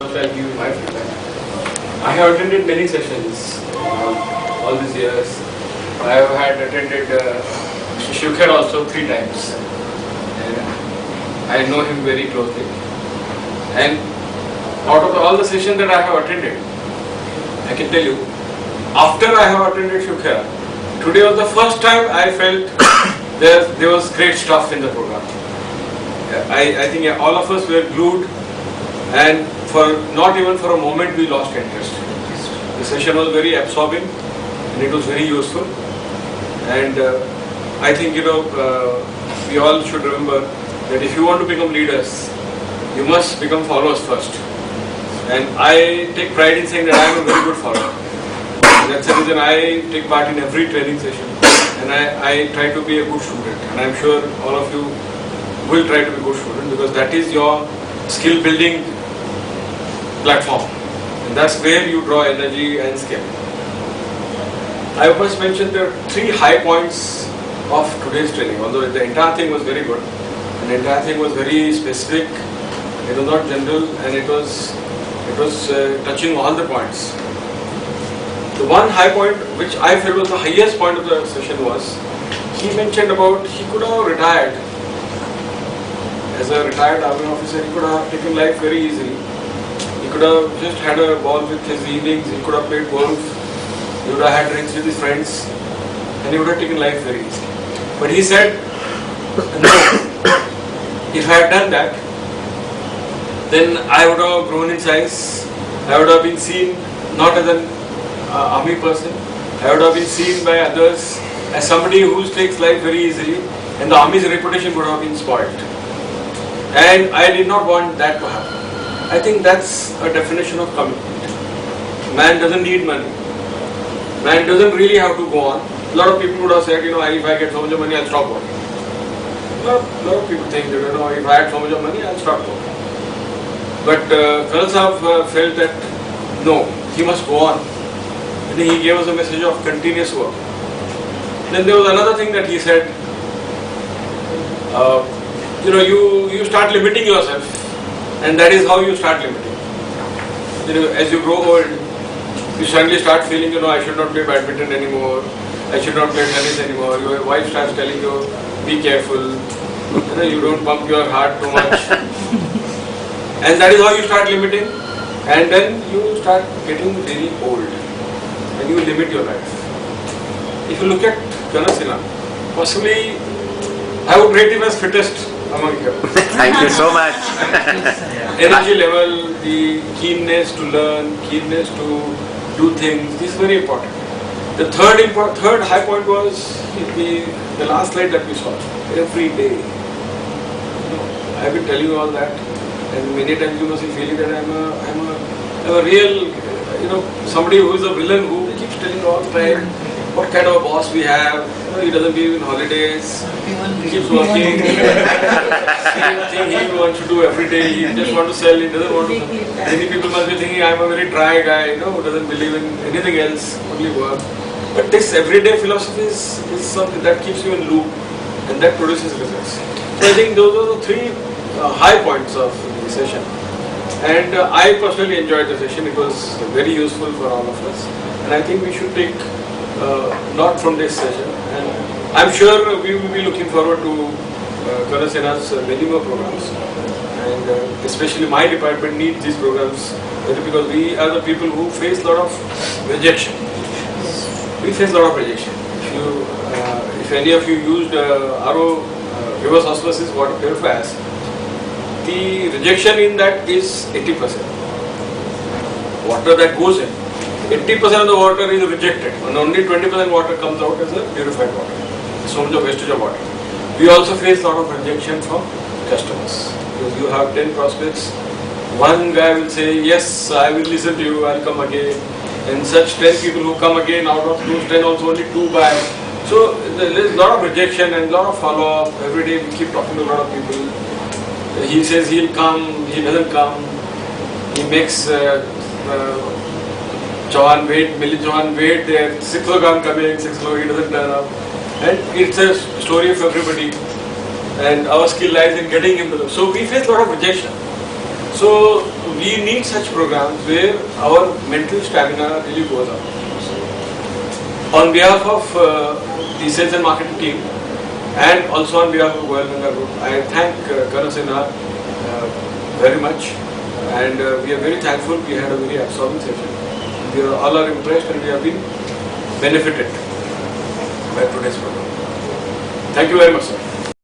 First, I'll give you my feedback. I have attended many sessions all these years. I have had attended Shukher also 3 times. And I know him very closely. And out of all the sessions that I have attended, I can tell you, after I have attended Shukher, today was the first time I felt there was great stuff in the program. I think all of us were glued, and not even for a moment we lost interest. The session was very absorbing and it was very useful. And I think we all should remember that if you want to become leaders, you must become followers first. And I take pride in saying that I am a very good follower. That's the reason I take part in every training session, and I try to be a good student. And I'm sure all of you will try to be a good student, because that is your skill building platform, and that's where you draw energy and skill. I must mention there are 3 high points of today's training. Although the entire thing was very good, and the entire thing was very specific, it was not general, and it was touching all the points. The one high point which I feel was the highest point of the session was, he mentioned about he could have retired. As a retired army officer, he could have taken life very easily. He could have just had a ball with his evenings, he could have played golf, he would have had drinks with his friends, and he would have taken life very easily. But he said, no, if I had done that, then I would have grown in size, I would have been seen not as an army person, I would have been seen by others as somebody who takes life very easily, and the army's reputation would have been spoiled. And I did not want that to happen. I think that's a definition of commitment. Man doesn't need money. Man doesn't really have to go on. A lot of people would have said, if I get so much money, I'll stop working. A lot of people think that, if I had so much money, I'll stop working. But Colonel Saab felt that, no, he must go on. And he gave us a message of continuous work. Then there was another thing that he said, you start limiting yourself, and that is how you start limiting. As you grow old, you suddenly start feeling, I should not play badminton anymore, I should not play tennis anymore. Your wife starts telling you, be careful, you don't pump your heart too much. And that is how you start limiting, and then you start getting really old, and you limit your life. If you look at Colonel Sinha, possibly I would rate him as fittest among you. Thank you so much. Energy level, the keenness to learn, keenness to do things, this is very important. The third high point was the last slide that we saw. Every day. I've been telling you all that, and many times you must be feeling that I'm a real, somebody who is a villain who keeps telling you all the time what kind of a boss we have. He doesn't believe in holidays. He keeps working. Same thing he wants to do every day. He just wants to sell. He doesn't want to. Many people must be thinking I'm a very dry guy, who doesn't believe in anything else, only work. But this everyday philosophy is something that keeps you in loop, and that produces results. So I think those are the 3 high points of the session. And I personally enjoyed the session. It was very useful for all of us. And I think we should take not from this session. And I'm sure we will be looking forward to Colonel Sinha's many more programs. And especially my department needs these programs, because we are the people who face a lot of rejection. We face a lot of rejection. If any of you used RO, reverse osmosis water purifiers, the rejection in that is 80%. Water that goes in, 80% of the water is rejected, and only 20% water comes out as a purified water. So much of wastage of water. We also face a lot of rejection from customers. Because you have 10 prospects, one guy will say, yes, I will listen to you, I'll come again. And such 10 people who come again, out of those 10 also only 2 buy. So there's a lot of rejection and a lot of follow-up. Every day we keep talking to a lot of people. He says he'll come, he doesn't come. He makes Jawan wait, Millie Jawan wait there, 6 o'clock I'm coming, 6 o'clock he doesn't turn up. And it's a story of everybody. And our skill lies in getting him to them. So we face a lot of rejection. So we need such programs where our mental stamina really goes up. On behalf of the sales and marketing team, and also on behalf of Goyal Ganga Group, I thank Colonel Sinha very much, and we are very thankful. We had a very absorbing session. We are all are impressed, and we have been benefited by today's program. Thank you very much, sir.